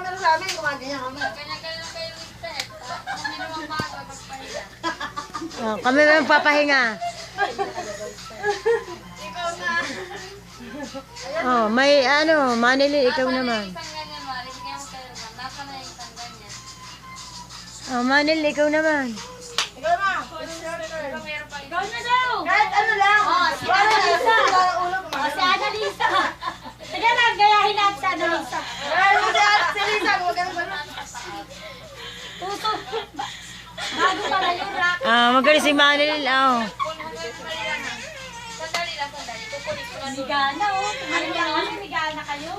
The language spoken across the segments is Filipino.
camera sa amin, kumaganyan kami. Kanya-kanya lang kayo set. Hindi naman bago magpahinga. Oh, kami na magpapahinga. Ikaw na. Oh, may ano, Manili, ikaw naman. Isang ganyan, Mari. Sige mo kayo. Nasa na yung isang ganyan. Oh, Manili, ikaw naman. Ikaw na. Meron pa Ikaw na daw! Kahit ano lang. Si Wala na Annalisa. isa. Wala ulo O, kumaganyan. si Annalisa. Sige na, gayahin natin si Annalisa. Si Lisa, huwag ka na ba? Tuso. Bago pala yung rock. Ah, magaling si Manili. Oh. Sandali lang, sandali. Kukunin ko lang. Migana, oh. Migana kayo.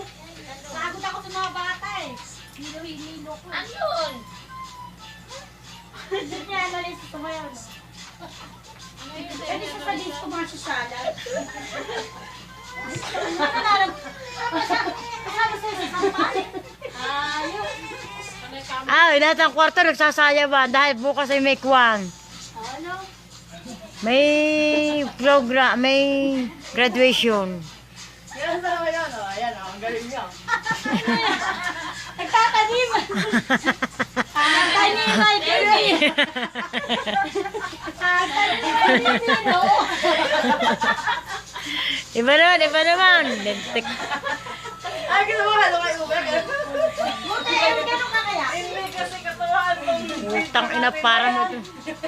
Pagod ako sa mga bata eh. Hilo-hilo ko. Ano yun? Hindi niya Annalisa sumayaw, no? Pwede sa sadis ko mga susalan. Kasama sa'yo sa sampal. Ayaw. Ah, lahat ng kwarto nagsasayawan dahil bukas ay may kwan. Ano? May program, may graduation. Yan sa naman yan, oh. Ayan, oh. Ang galing niya. Nagtatanim! Tanim ay baby! Tanim no? Iba naman, iba naman. Ay, ginawa ka nung ay Uber. Buti, gano'n ka kaya? Hindi kasi katawan mong Utang ina para mo ito.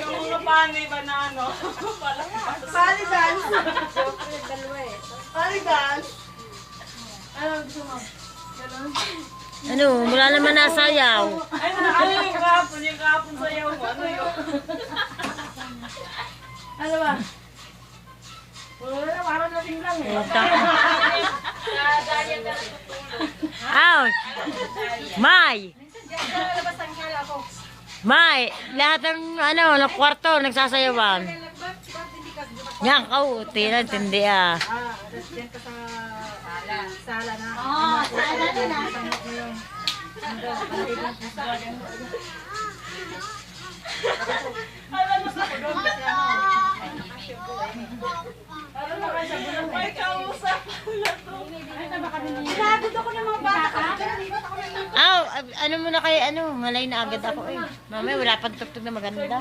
yung mga panay ba na ano? Pali dance. Pali dance. Ano gusto mo? Ganun? Ano, wala naman nasayaw. Ay, ano yung kahapon? Yung kahapon sayaw mo? Ano yun? Ano ba? Wala na, parang lasing lang eh. Utang. Dahil na tutulog. Aw! May! Labas ang kala ko. May! Lahat ng ano, ng kwarto nagsasayawan. Yan, kauti na, tindi ah. Tapos dyan ka sa sala na. Oo, sala na na. Tanggap mo yung alam mo sa pagod kasi ano. Alam mo kasi may kausap. Sinagod ako ng mga bata. Aw, ano muna kayo, ano, malay na agad ako eh. Mamaya wala pang tugtog na maganda.